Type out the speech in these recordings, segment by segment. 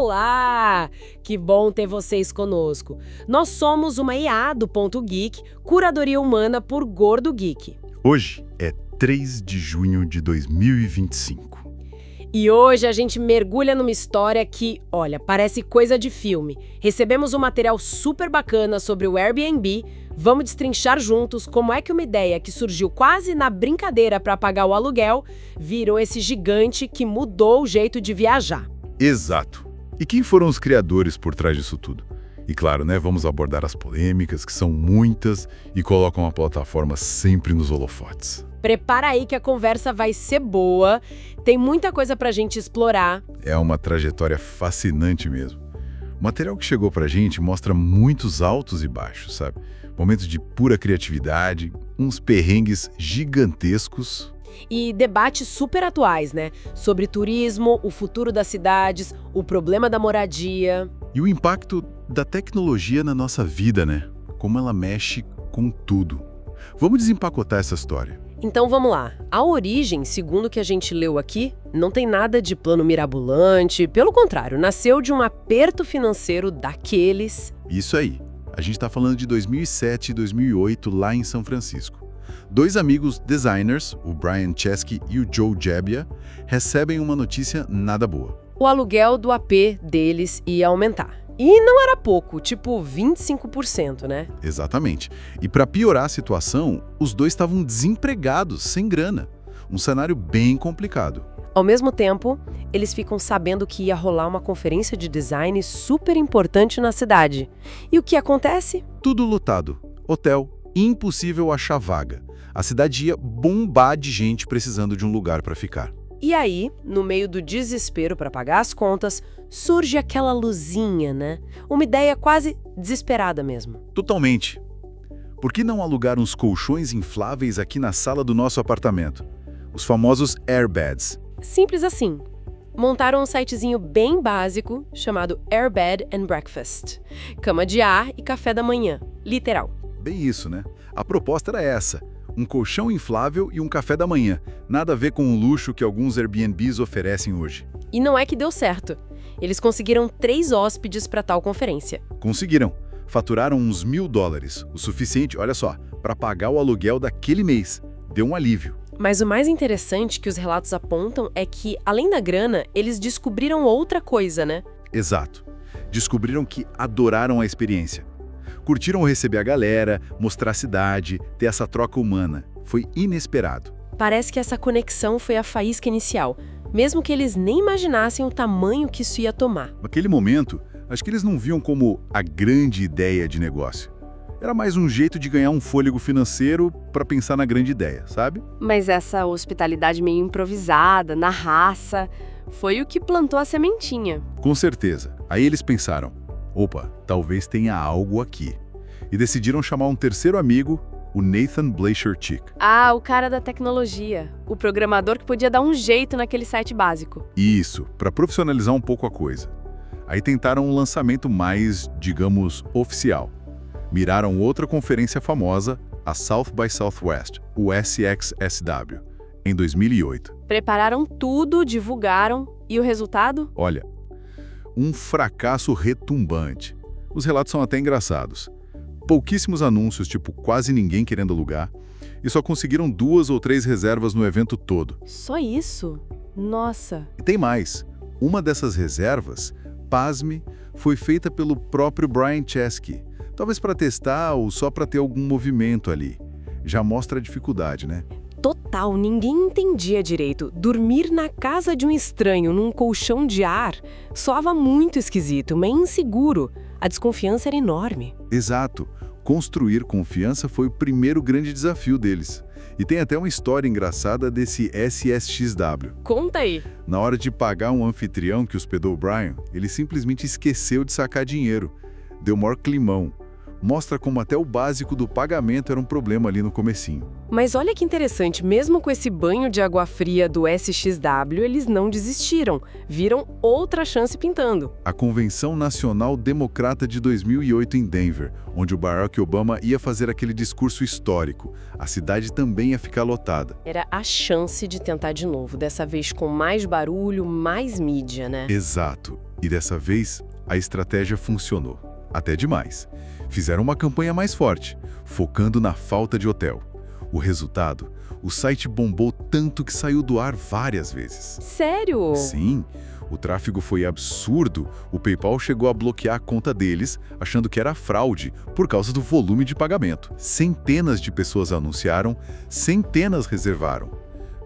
Olá! Que bom ter vocês conosco. Nós somos uma IA do Ponto Geek, curadoria humana por Gordo Geek. Hoje é 3 de junho de 2025. E hoje a gente mergulha numa história que, olha, parece coisa de filme. Recebemos um material super bacana sobre o Airbnb. Vamos destrinchar juntos como é que uma ideia que surgiu quase na brincadeira para pagar o aluguel virou esse gigante que mudou o jeito de viajar. Exato. E quem foram os criadores por trás disso tudo? E claro, vamos abordar as polêmicas, que são muitas e colocam a plataforma sempre nos holofotes. Prepara aí que a conversa vai ser boa, tem muita coisa pra gente explorar. É uma trajetória fascinante mesmo. O material que chegou pra gente mostra muitos altos e baixos, sabe? Momentos de pura criatividade, uns perrengues gigantescos. E debates super atuais, né? Sobre turismo, o futuro das cidades, o problema da moradia. E o impacto da tecnologia na nossa vida, né? Como ela mexe com tudo. Vamos desempacotar essa história. Então vamos lá. A origem, segundo o que a gente leu aqui, não tem nada de plano mirabolante. Pelo contrário, nasceu de um aperto financeiro daqueles. Isso aí. A gente está falando de 2007 e 2008 lá em São Francisco. Dois amigos designers, o Brian Chesky e o Joe Gebbia, recebem uma notícia nada boa. O aluguel do AP deles ia aumentar. E não era pouco, tipo 25%, né? Exatamente. E para piorar a situação, os dois estavam desempregados, sem grana. Um cenário bem complicado. Ao mesmo tempo, eles ficam sabendo que ia rolar uma conferência de design super importante na cidade. E o que acontece? Tudo lotado. Hotel, impossível achar vaga. A cidade ia bombar de gente precisando de um lugar para ficar. E aí, no meio do desespero para pagar as contas, surge aquela luzinha, né? Uma ideia quase desesperada mesmo. Totalmente. Por que não alugar uns colchões infláveis aqui na sala do nosso apartamento? Os famosos airbeds. Simples assim. Montaram um sitezinho bem básico chamado Airbed and Breakfast. Cama de ar e café da manhã. Literal. Bem isso, né? A proposta era essa. Um colchão inflável e um café da manhã. Nada a ver com o luxo que alguns Airbnbs oferecem hoje. E não é que deu certo. Eles conseguiram 3 hóspedes para tal conferência. Conseguiram. Faturaram uns $1.000, o suficiente, olha só, para pagar o aluguel daquele mês. Deu um alívio. Mas o mais interessante que os relatos apontam é que, além da grana, eles descobriram outra coisa, né? Exato. Descobriram que adoraram a experiência. Curtiram receber a galera, mostrar a cidade, ter essa troca humana. Foi inesperado. Parece que essa conexão foi a faísca inicial, mesmo que eles nem imaginassem o tamanho que isso ia tomar. Naquele momento, acho que eles não viam como a grande ideia de negócio. Era mais um jeito de ganhar um fôlego financeiro para pensar na grande ideia, sabe? Mas essa hospitalidade meio improvisada, na raça, foi o que plantou a sementinha. Com certeza. Aí eles pensaram, opa, talvez tenha algo aqui. E decidiram chamar um terceiro amigo, o Nathan Bleicher-Chick. Ah, o cara da tecnologia. O programador que podia dar um jeito naquele site básico. Isso, para profissionalizar um pouco a coisa. Aí tentaram um lançamento mais, digamos, oficial. Miraram outra conferência famosa, a South by Southwest, o SXSW, em 2008. Prepararam tudo, divulgaram, e o resultado? Olha, um fracasso retumbante. Os relatos são até engraçados. Pouquíssimos anúncios, tipo quase ninguém querendo alugar, e só conseguiram 2 ou 3 reservas no evento todo. Só isso? Nossa! E tem mais. Uma dessas reservas, pasme, foi feita pelo próprio Brian Chesky. Talvez para testar ou só para ter algum movimento ali. Já mostra a dificuldade, né? Total, ninguém entendia direito. Dormir na casa de um estranho num colchão de ar soava muito esquisito, meio inseguro. A desconfiança era enorme. Exato. Construir confiança foi o primeiro grande desafio deles. E tem até uma história engraçada desse SXSW. Conta aí. Na hora de pagar um anfitrião que hospedou o Brian, ele simplesmente esqueceu de sacar dinheiro. Deu maior climão. Mostra como até o básico do pagamento era um problema ali no comecinho. Mas olha que interessante, mesmo com esse banho de água fria do SXW, eles não desistiram, viram outra chance pintando. A Convenção Nacional Democrata de 2008 em Denver, onde o Barack Obama ia fazer aquele discurso histórico. A cidade também ia ficar lotada. Era a chance de tentar de novo, dessa vez com mais barulho, mais mídia, né? Exato. E dessa vez, a estratégia funcionou. Até demais. Fizeram uma campanha mais forte, focando na falta de hotel. O resultado? O site bombou tanto que saiu do ar várias vezes. Sério? Sim, o tráfego foi absurdo. O PayPal chegou a bloquear a conta deles, achando que era fraude, por causa do volume de pagamento. Centenas de pessoas anunciaram, centenas reservaram.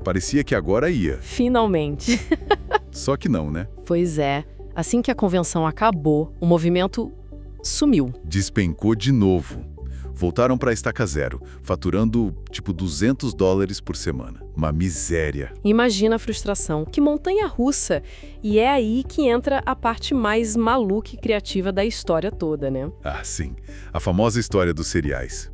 Parecia que agora ia. Finalmente. Só que não, né? Pois é. Assim que a convenção acabou, o movimento sumiu. Despencou de novo. Voltaram para a estaca zero, faturando tipo $200 por semana. Uma miséria. Imagina a frustração. Que montanha-russa! E é aí que entra a parte mais maluca e criativa da história toda, né? Ah, sim. A famosa história dos cereais.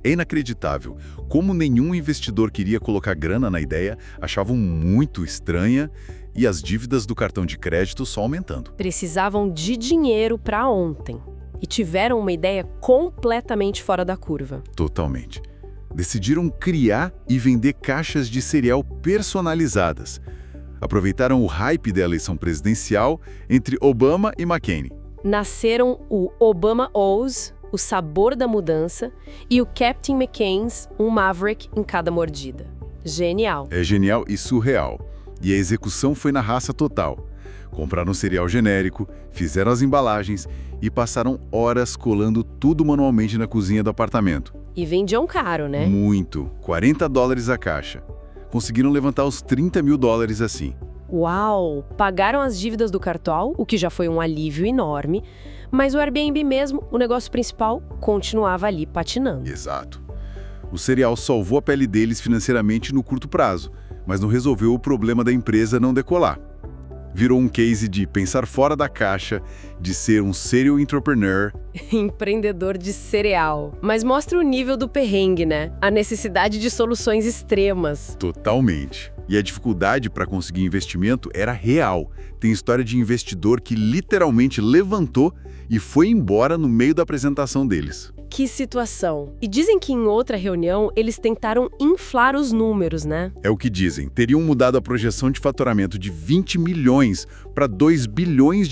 É inacreditável como nenhum investidor queria colocar grana na ideia, achavam muito estranha e as dívidas do cartão de crédito só aumentando. Precisavam de dinheiro para ontem. E tiveram uma ideia completamente fora da curva. Totalmente. Decidiram criar e vender caixas de cereal personalizadas. Aproveitaram o hype da eleição presidencial entre Obama e McCain. Nasceram o Obama O's, o sabor da mudança, e o Captain McCain's, um Maverick em cada mordida. Genial. É genial e surreal. E a execução foi na raça total. Compraram cereal genérico, fizeram as embalagens e passaram horas colando tudo manualmente na cozinha do apartamento. E vendiam caro, né? Muito. $40 a caixa. Conseguiram levantar os $30 mil assim. Uau! Pagaram as dívidas do cartão, o que já foi um alívio enorme, mas o Airbnb mesmo, o negócio principal, continuava ali patinando. Exato. O cereal salvou a pele deles financeiramente no curto prazo, mas não resolveu o problema da empresa não decolar. Virou um case de pensar fora da caixa, de ser um serial entrepreneur. Empreendedor de cereal. Mas mostra o nível do perrengue, né? A necessidade de soluções extremas. Totalmente. E a dificuldade para conseguir investimento era real. Tem história de investidor que literalmente levantou e foi embora no meio da apresentação deles. Que situação. E dizem que em outra reunião eles tentaram inflar os números, né? É o que dizem. Teriam mudado a projeção de faturamento de 20 milhões para $2 bilhões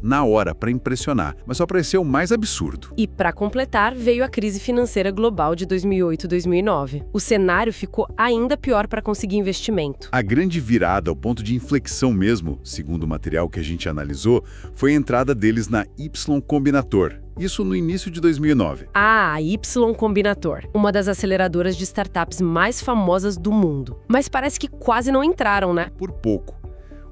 na hora, para impressionar. Mas só pareceu o mais absurdo. E para completar, veio a crise financeira global de 2008-2009. O cenário ficou ainda pior para conseguir investimento. A grande virada, o ponto de inflexão mesmo, segundo o material que a gente analisou, foi a entrada deles na Y Combinator. Isso no início de 2009. Ah, a Y Combinator, uma das aceleradoras de startups mais famosas do mundo. Mas parece que quase não entraram, né? Por pouco.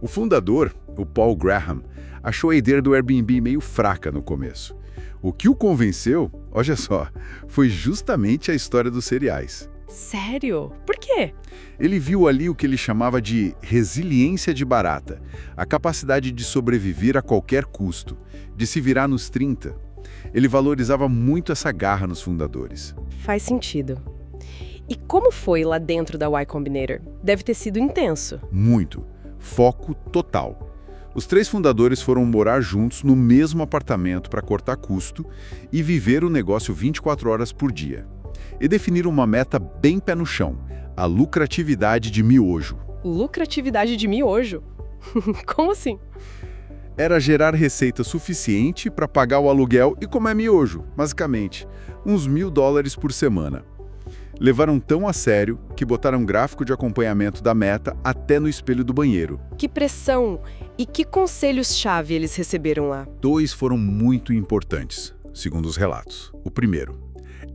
O fundador, o Paul Graham, achou a ideia do Airbnb meio fraca no começo. O que o convenceu, olha só, foi justamente a história dos cereais. Sério? Por quê? Ele viu ali o que ele chamava de resiliência de barata, a capacidade de sobreviver a qualquer custo, de se virar nos 30. Ele valorizava muito essa garra nos fundadores. Faz sentido. E como foi lá dentro da Y Combinator? Deve ter sido intenso. Muito. Foco total. Os 3 fundadores foram morar juntos no mesmo apartamento para cortar custo e viver o negócio 24 horas por dia. E definiram uma meta bem pé no chão, a lucratividade de miojo. Lucratividade de miojo? Como assim? Era gerar receita suficiente para pagar o aluguel e comer miojo, basicamente. Uns $1.000 por semana. Levaram tão a sério que botaram um gráfico de acompanhamento da meta até no espelho do banheiro. Que pressão! E que conselhos-chave eles receberam lá? 2 foram muito importantes, segundo os relatos. O primeiro: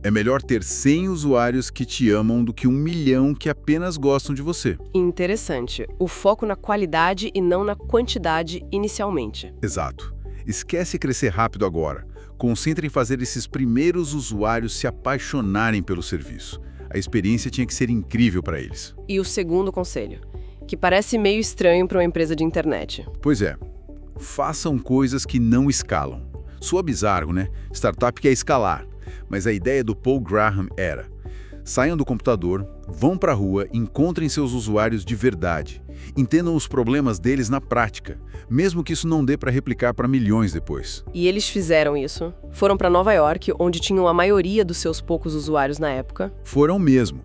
é melhor ter 100 usuários que te amam do que 1 milhão que apenas gostam de você. Interessante. O foco na qualidade e não na quantidade inicialmente. Exato. Esquece crescer rápido agora. Concentre em fazer esses primeiros usuários se apaixonarem pelo serviço. A experiência tinha que ser incrível para eles. E o segundo conselho, que parece meio estranho para uma empresa de internet. Pois é. Façam coisas que não escalam. Soa bizarro, né? Startup quer escalar. Mas a ideia do Paul Graham era: saiam do computador, vão para a rua, encontrem seus usuários de verdade, entendam os problemas deles na prática, mesmo que isso não dê para replicar para milhões depois. E eles fizeram isso. Foram para Nova York, onde tinham a maioria dos seus poucos usuários na época. Foram mesmo.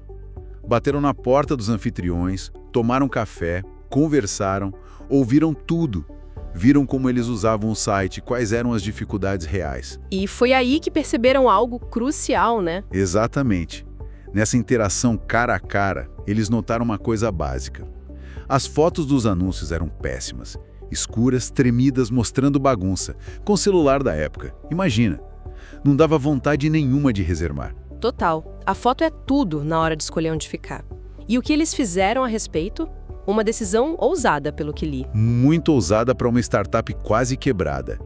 Bateram na porta dos anfitriões, tomaram café, conversaram, ouviram tudo. Viram como eles usavam o site, quais eram as dificuldades reais. E foi aí que perceberam algo crucial, né? Exatamente. Nessa interação cara a cara, eles notaram uma coisa básica. As fotos dos anúncios eram péssimas, escuras, tremidas, mostrando bagunça, com o celular da época. Imagina, não dava vontade nenhuma de reservar. Total. A foto é tudo na hora de escolher onde ficar. E o que eles fizeram a respeito? Uma decisão ousada, pelo que li. Muito ousada para uma startup quase quebrada.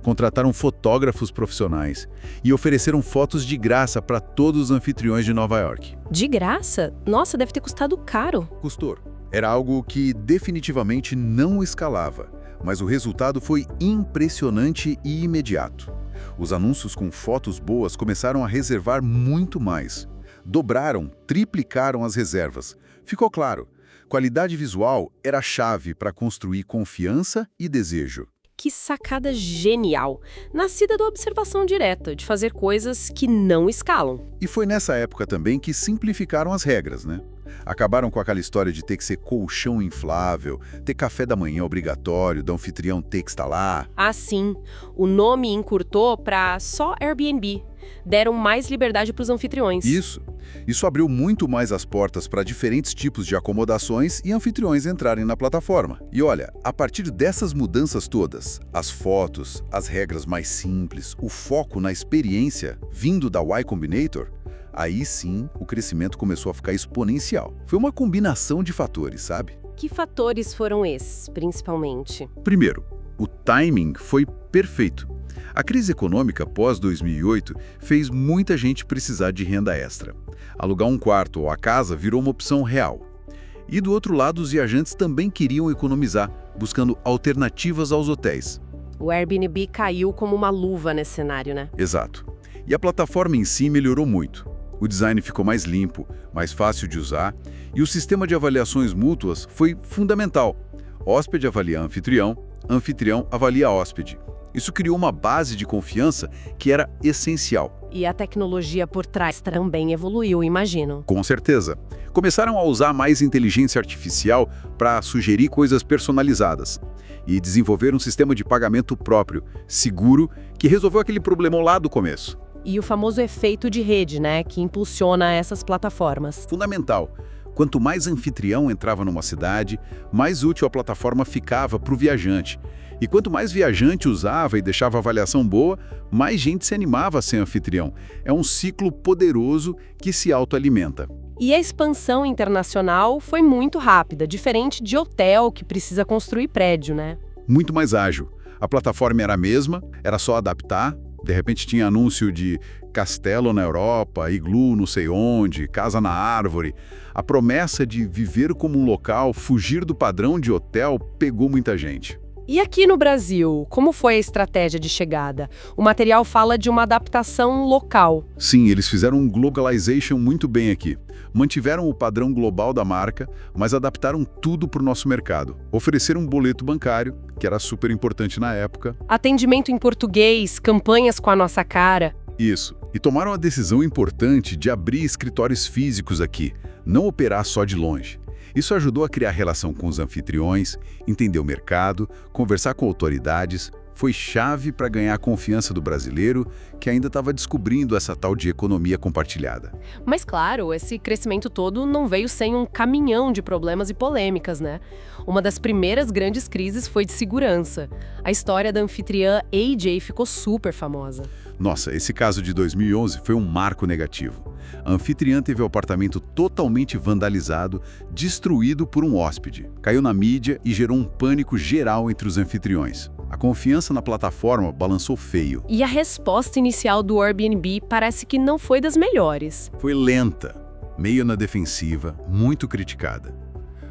Contrataram fotógrafos profissionais e ofereceram fotos de graça para todos os anfitriões de Nova York. De graça? Nossa, deve ter custado caro. Custou. Era algo que definitivamente não escalava, mas o resultado foi impressionante e imediato. Os anúncios com fotos boas começaram a reservar muito mais. Dobraram, triplicaram as reservas. Ficou claro, qualidade visual era a chave para construir confiança e desejo. Que sacada genial! Nascida da observação direta, de fazer coisas que não escalam. E foi nessa época também que simplificaram as regras, né? Acabaram com aquela história de ter que ser colchão inflável, ter café da manhã obrigatório, do anfitrião ter que estar lá. Ah, sim. O nome encurtou para só Airbnb. Deram mais liberdade para os anfitriões. Isso abriu muito mais as portas para diferentes tipos de acomodações e anfitriões entrarem na plataforma. E olha, a partir dessas mudanças todas, as fotos, as regras mais simples, o foco na experiência vindo da Y Combinator, aí sim o crescimento começou a ficar exponencial. Foi uma combinação de fatores, sabe? Que fatores foram esses, principalmente? Primeiro, o timing foi perfeito. A crise econômica pós-2008 fez muita gente precisar de renda extra. Alugar um quarto ou a casa virou uma opção real. E do outro lado, os viajantes também queriam economizar, buscando alternativas aos hotéis. O Airbnb caiu como uma luva nesse cenário, né? Exato. E a plataforma em si melhorou muito. O design ficou mais limpo, mais fácil de usar, e o sistema de avaliações mútuas foi fundamental. Hóspede avalia anfitrião, anfitrião avalia hóspede. Isso criou uma base de confiança que era essencial. E a tecnologia por trás também evoluiu, imagino. Com certeza. Começaram a usar mais inteligência artificial para sugerir coisas personalizadas. E desenvolver um sistema de pagamento próprio, seguro, que resolveu aquele problema lá do começo. E o famoso efeito de rede, né, que impulsiona essas plataformas. Fundamental. Quanto mais anfitrião entrava numa cidade, mais útil a plataforma ficava para o viajante. E quanto mais viajante usava e deixava a avaliação boa, mais gente se animava a ser anfitrião. É um ciclo poderoso que se autoalimenta. E a expansão internacional foi muito rápida, diferente de hotel que precisa construir prédio, né? Muito mais ágil. A plataforma era a mesma, era só adaptar. De repente tinha anúncio de castelo na Europa, iglu não sei onde, casa na árvore. A promessa de viver como um local, fugir do padrão de hotel, pegou muita gente. E aqui no Brasil, como foi a estratégia de chegada? O material fala de uma adaptação local. Sim, eles fizeram um globalization muito bem aqui. Mantiveram o padrão global da marca, mas adaptaram tudo para o nosso mercado. Ofereceram um boleto bancário, que era super importante na época. Atendimento em português, campanhas com a nossa cara. Isso. E tomaram a decisão importante de abrir escritórios físicos aqui, não operar só de longe. Isso ajudou a criar relação com os anfitriões, entender o mercado, conversar com autoridades. Foi chave para ganhar a confiança do brasileiro, que ainda estava descobrindo essa tal de economia compartilhada. Mas claro, esse crescimento todo não veio sem um caminhão de problemas e polêmicas, né? Uma das primeiras grandes crises foi de segurança. A história da anfitriã AJ ficou super famosa. Nossa, esse caso de 2011 foi um marco negativo. A anfitriã teve o apartamento totalmente vandalizado, destruído por um hóspede. Caiu na mídia e gerou um pânico geral entre os anfitriões. A confiança na plataforma balançou feio. E a resposta inicial do Airbnb parece que não foi das melhores. Foi lenta, meio na defensiva, muito criticada.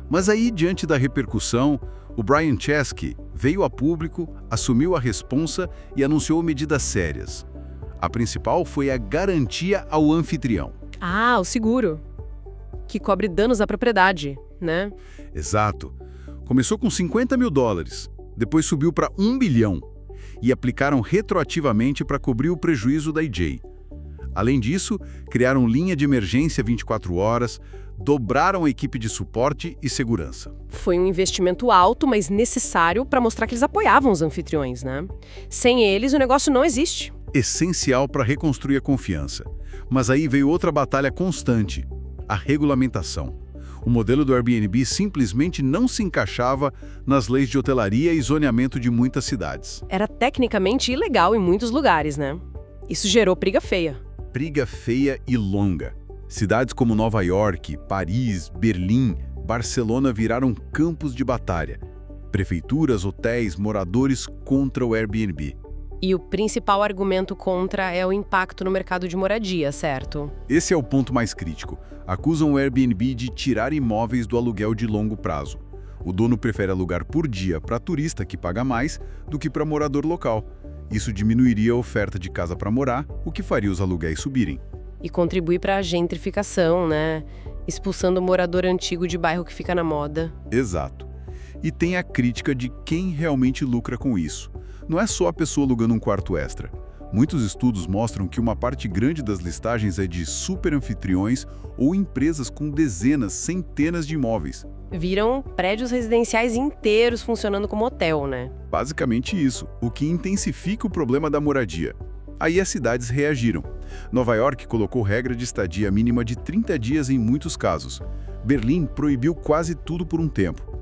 Mas aí, diante da repercussão, o Brian Chesky veio a público, assumiu a responsa e anunciou medidas sérias. A principal foi a garantia ao anfitrião. Ah, o seguro, que cobre danos à propriedade, né? Exato. Começou com $50 mil, depois subiu para $1 bilhão e aplicaram retroativamente para cobrir o prejuízo da EJ. Além disso, criaram linha de emergência 24 horas, dobraram a equipe de suporte e segurança. Foi um investimento alto, mas necessário para mostrar que eles apoiavam os anfitriões, né? Sem eles, o negócio não existe. Essencial para reconstruir a confiança. Mas aí veio outra batalha constante, a regulamentação. O modelo do Airbnb simplesmente não se encaixava nas leis de hotelaria e zoneamento de muitas cidades. Era tecnicamente ilegal em muitos lugares, né? Isso gerou briga feia. Briga feia e longa. Cidades como Nova York, Paris, Berlim, Barcelona viraram campos de batalha. Prefeituras, hotéis, moradores contra o Airbnb. E o principal argumento contra é o impacto no mercado de moradia, certo? Esse é o ponto mais crítico. Acusam o Airbnb de tirar imóveis do aluguel de longo prazo. O dono prefere alugar por dia para turista que paga mais do que para morador local. Isso diminuiria a oferta de casa para morar, o que faria os aluguéis subirem. E contribui para a gentrificação, né? Expulsando o morador antigo de bairro que fica na moda. Exato. E tem a crítica de quem realmente lucra com isso. Não é só a pessoa alugando um quarto extra. Muitos estudos mostram que uma parte grande das listagens é de super anfitriões ou empresas com dezenas, centenas de imóveis. Viram prédios residenciais inteiros funcionando como hotel, né? Basicamente isso, o que intensifica o problema da moradia. Aí as cidades reagiram. Nova York colocou regra de estadia mínima de 30 dias em muitos casos. Berlim proibiu quase tudo por um tempo.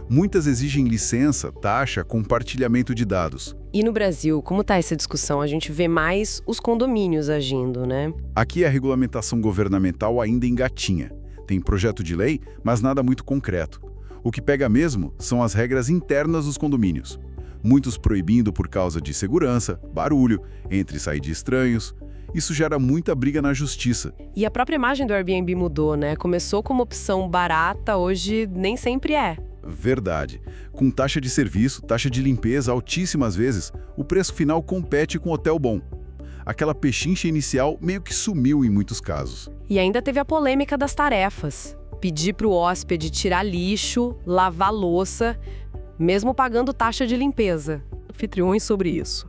Muitas exigem licença, taxa, compartilhamento de dados. E no Brasil, como está essa discussão? A gente vê mais os condomínios agindo, né? Aqui a regulamentação governamental ainda engatinha. Tem projeto de lei, mas nada muito concreto. O que pega mesmo são as regras internas dos condomínios. Muitos proibindo por causa de segurança, barulho, entre e sair de estranhos. Isso gera muita briga na justiça. E a própria imagem do Airbnb mudou, né? Começou como opção barata, hoje nem sempre é. Verdade. Com taxa de serviço, taxa de limpeza altíssimas vezes, o preço final compete com hotel bom. Aquela pechincha inicial meio que sumiu em muitos casos. E ainda teve a polêmica das tarefas. Pedir para o hóspede tirar lixo, lavar louça, mesmo pagando taxa de limpeza. Anfitriões sobre isso.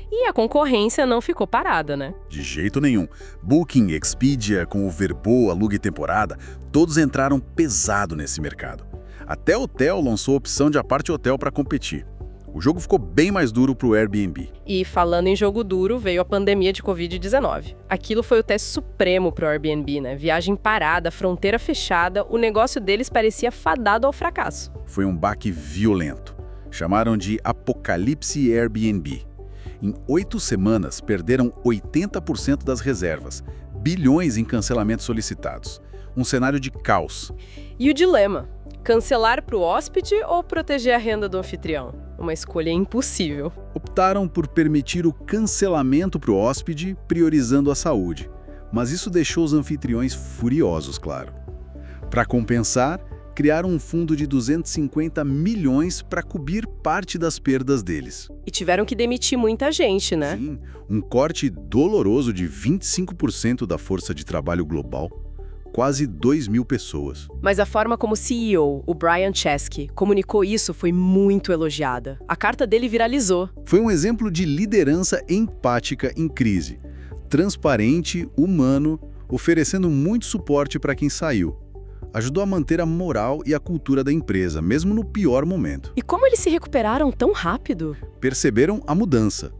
E a concorrência não ficou parada, né? De jeito nenhum. Booking, Expedia, com o Vrbo, Alugue Temporada, todos entraram pesado nesse mercado. Até o hotel lançou a opção de aparte hotel para competir. O jogo ficou bem mais duro para o Airbnb. E falando em jogo duro, veio a pandemia de Covid-19. Aquilo foi o teste supremo para o Airbnb, né? Viagem parada, fronteira fechada, o negócio deles parecia fadado ao fracasso. Foi um baque violento. Chamaram de Apocalipse Airbnb. Em 8 semanas, perderam 80% das reservas, bilhões em cancelamentos solicitados. Um cenário de caos. E o dilema? Cancelar para o hóspede ou proteger a renda do anfitrião? Uma escolha impossível. Optaram por permitir o cancelamento para o hóspede, priorizando a saúde. Mas isso deixou os anfitriões furiosos, claro. Para compensar, criaram um fundo de 250 milhões para cobrir parte das perdas deles. E tiveram que demitir muita gente, né? Sim, um corte doloroso de 25% da força de trabalho global. Quase 2.000 pessoas. Mas a forma como o CEO, o Brian Chesky, comunicou isso foi muito elogiada. A carta dele viralizou. Foi um exemplo de liderança empática em crise. Transparente, humano, oferecendo muito suporte para quem saiu. Ajudou a manter a moral e a cultura da empresa, mesmo no pior momento. E como eles se recuperaram tão rápido? Perceberam a mudança.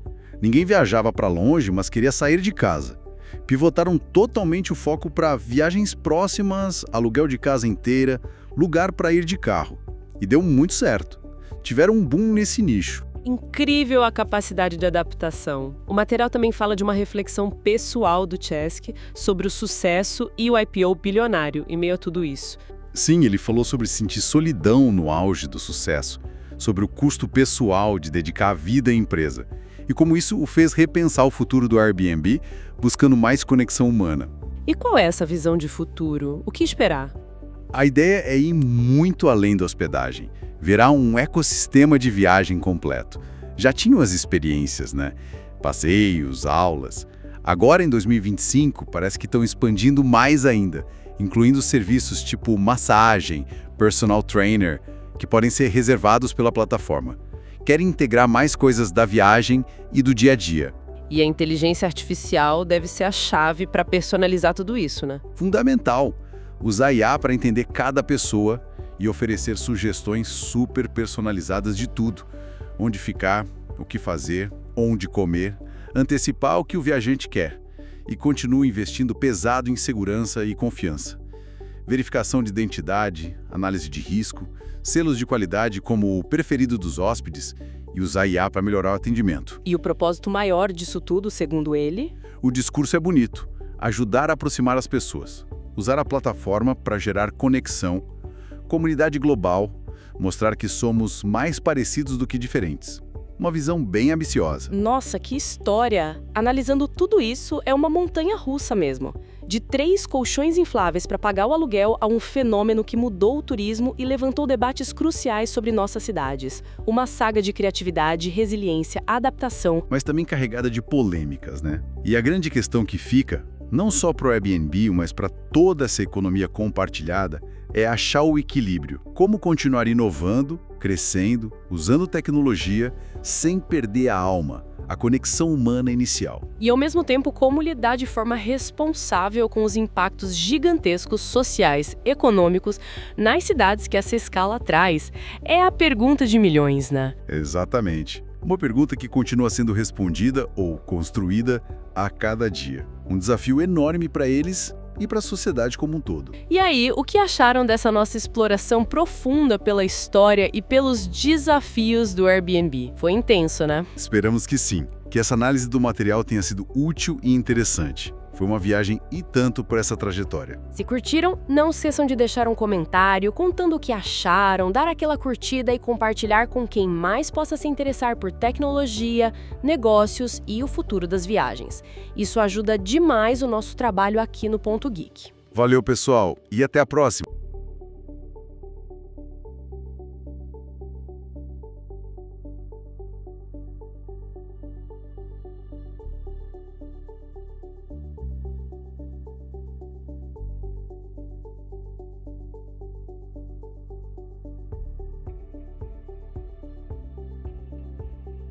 Ninguém viajava para longe, mas queria sair de casa. Pivotaram totalmente o foco para viagens próximas, aluguel de casa inteira, lugar para ir de carro. E deu muito certo. Tiveram um boom nesse nicho. Incrível a capacidade de adaptação. O material também fala de uma reflexão pessoal do Chesky sobre o sucesso e o IPO bilionário em meio a tudo isso. Sim, ele falou sobre sentir solidão no auge do sucesso, sobre o custo pessoal de dedicar a vida à empresa. E como isso o fez repensar o futuro do Airbnb, buscando mais conexão humana. E qual é essa visão de futuro? O que esperar? A ideia é ir muito além da hospedagem, virar um ecossistema de viagem completo. Já tinham as experiências, né? Passeios, aulas, Agora, em 2025, parece que estão expandindo mais ainda, incluindo serviços tipo massagem, personal trainer, que podem ser reservados pela plataforma. Querem integrar mais coisas da viagem e do dia a dia. E a inteligência artificial deve ser a chave para personalizar tudo isso, né? Fundamental, usar IA para entender cada pessoa e oferecer sugestões super personalizadas de tudo. Onde ficar, o que fazer, onde comer, antecipar o que o viajante quer. E continua investindo pesado em segurança e confiança. Verificação de identidade, análise de risco, selos de qualidade como o preferido dos hóspedes e usar IA para melhorar o atendimento. E o propósito maior disso tudo, segundo ele? O discurso é bonito, ajudar a aproximar as pessoas, usar a plataforma para gerar conexão, comunidade global, mostrar que somos mais parecidos do que diferentes. Uma visão bem ambiciosa. Nossa, que história! Analisando tudo isso, é uma montanha-russa mesmo. De 3 colchões infláveis para pagar o aluguel a um fenômeno que mudou o turismo e levantou debates cruciais sobre nossas cidades. Uma saga de criatividade, resiliência, adaptação. Mas também carregada de polêmicas, né? E a grande questão que fica, não só para o Airbnb, mas para toda essa economia compartilhada, é achar o equilíbrio. Como continuar inovando, crescendo, usando tecnologia, sem perder a alma, a conexão humana inicial. E, ao mesmo tempo, como lidar de forma responsável com os impactos gigantescos sociais, econômicos, nas cidades que essa escala traz? É a pergunta de milhões, né? Exatamente. Uma pergunta que continua sendo respondida ou construída a cada dia. Um desafio enorme para eles e para a sociedade como um todo. E aí, o que acharam dessa nossa exploração profunda pela história e pelos desafios do Airbnb? Foi intenso, né? Esperamos que sim, que essa análise do material tenha sido útil e interessante. Foi uma viagem e tanto por essa trajetória. Se curtiram, não esqueçam de deixar um comentário contando o que acharam, dar aquela curtida e compartilhar com quem mais possa se interessar por tecnologia, negócios e o futuro das viagens. Isso ajuda demais o nosso trabalho aqui no Ponto Geek. Valeu, pessoal, e até a próxima!